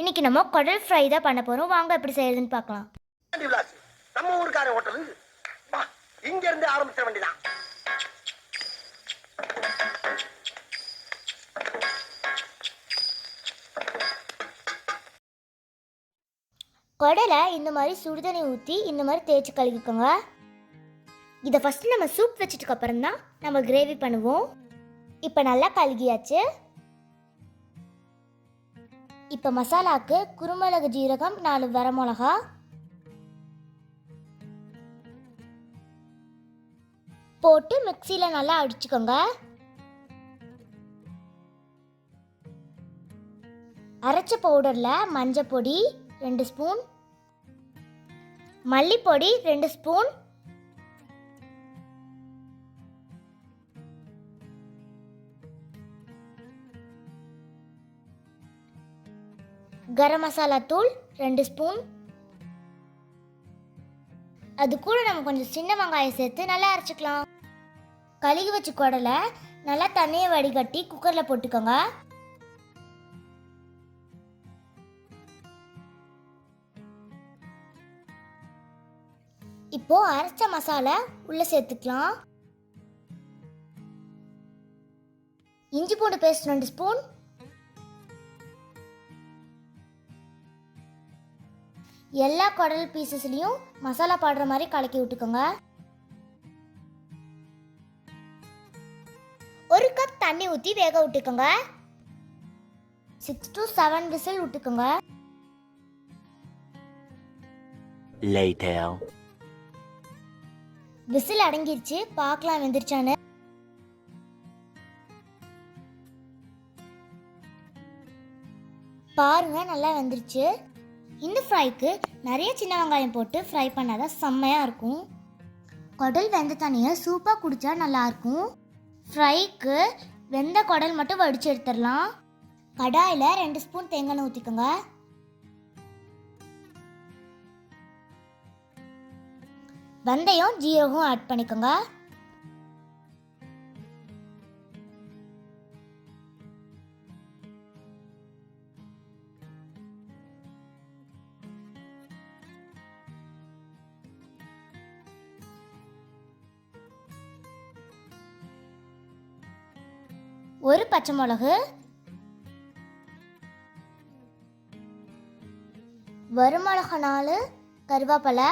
இன்னைக்கு நம்ம குடல் ஃப்ரை தான் பண்ண போறோம். வாங்க எப்படி செய்யறதுன்னு பார்க்கலாம். நம்ம ஊருக்கார ஹோட்டல் இங்க இருந்து ஆரம்பிச்ச வேண்டியதான். குடலை இந்த மாதிரி சுடுதண்ணி ஊற்றி இந்த மாதிரி தேய்ச்சி கழுவிக்கோங்க. இதை ஃபஸ்ட்டு நம்ம சூப் வச்சதுக்கு அப்புறம் தான் நம்ம கிரேவி பண்ணுவோம். இப்போ நல்லா கழுகியாச்சு. இப்போ மசாலாவுக்கு குருமிளகு, ஜீரகம், 4 வரமிளகா, போட்டு மிக்சியில் நல்லா அடிச்சுக்கோங்க. அரைச்ச பவுடரில் மஞ்சள் பொடி 2 ஸ்பூன், மல்லிப்பொடி 2 ஸ்பூன், கரம் மசாலா தூள் 2 ஸ்பூன். அது கூட நம்ம கொஞ்சம் சின்ன வெங்காயம் சேர்த்து நல்லா அரைச்சிக்கலாம். கழுகி வச்ச குடலை நல்லா தண்ணியை வடிகட்டி குக்கரில் போட்டுக்கோங்க. இப்போ அரைச்ச மசாலா உள்ள சேர்த்துக்கலாம். இஞ்சி பூண்டு பேஸ்ட் 2 ஸ்பூன், எல்லா குடல் பீசஸ்லையும் மசாலா பாடுற மாதிரி கலக்கி விட்டுக்கோங்க. 1 கப் தண்ணி ஊற்றி வேக விட்டுக்கோங்க. 6 to 7 விசில் விட்டுக்கோங்க. விசில் அடங்கிருச்சு, பார்க்கலாம் வெந்துருச்சான்னு. பாருங்க, நல்லா வெந்துருச்சு. இந்த ஃப்ரைக்கு நிறைய சின்ன வெங்காயம் போட்டு ஃப்ரை பண்ணாதான் செம்மையாக இருக்கும். குடல் வெந்த தண்ணியை சூப்பாக குடித்தா நல்லாயிருக்கும். ஃப்ரைக்கு வெந்த குடல் மட்டும் வடித்து எடுத்துடலாம். கடாயில் 2 ஸ்பூன் தேங்காய் எண்ணெய் ஊற்றிக்கோங்க. வெந்தயம், ஜீரகம் ஆட் பண்ணிக்கோங்க. ஒரு பச்சை மிளகு, வரமிளகா 4, கருவேப்பிலை,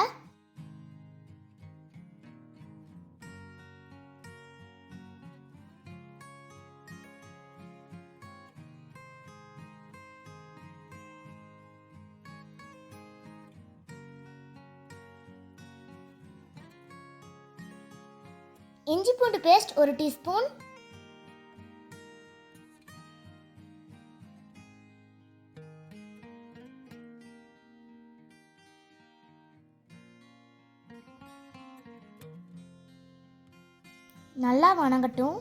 இஞ்சி பூண்டு பேஸ்ட் 1 டீஸ்பூன், நல்லா வணங்கட்டும்.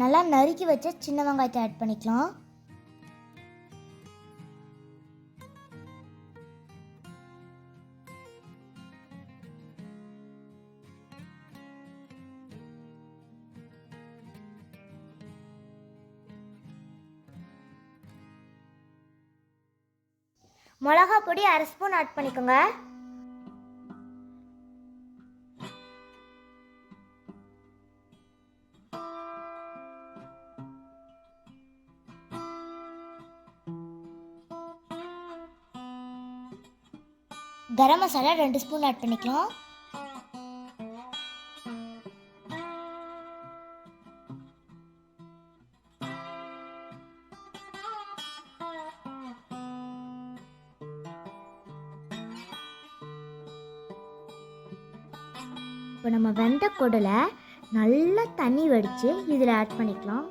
நல்லா நறுக்கி வச்ச சின்ன வெங்காயத்தை ஆட் பண்ணிக்கலாம். மிளகா பொடி 1/2 ஸ்பூன் ஆட் பண்ணிக்கோங்க. கரம் மசாலா 2 ஸ்பூன் ஆட் பண்ணிக்கலாம். இப்போ நம்ம வெந்த குடலை நல்லா தண்ணி வடித்து இதில் ஆட் பண்ணிக்கலாம்.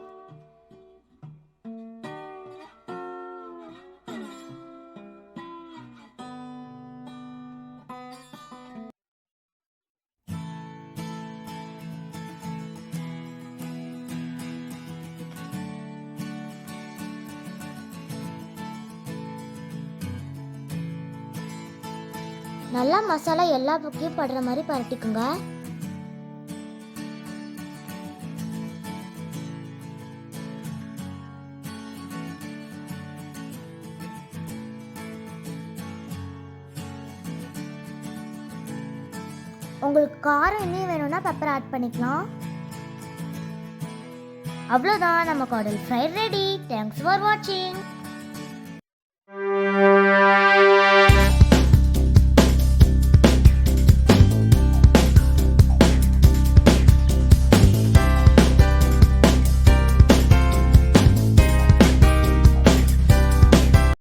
நல்லா மசாலா எல்லா பக்கையும் படுற மாதிரி பரட்டிக்குங்க. உங்களுக்கு காரம் இன்னும் வேணும்னா பெப்பர் ஆட் பண்ணிக்கலாம். அவ்வளோதான், நம்ம குடல் ஃப்ரை ரெடி. தேங்க்ஸ் ஃபார் வாட்சிங்.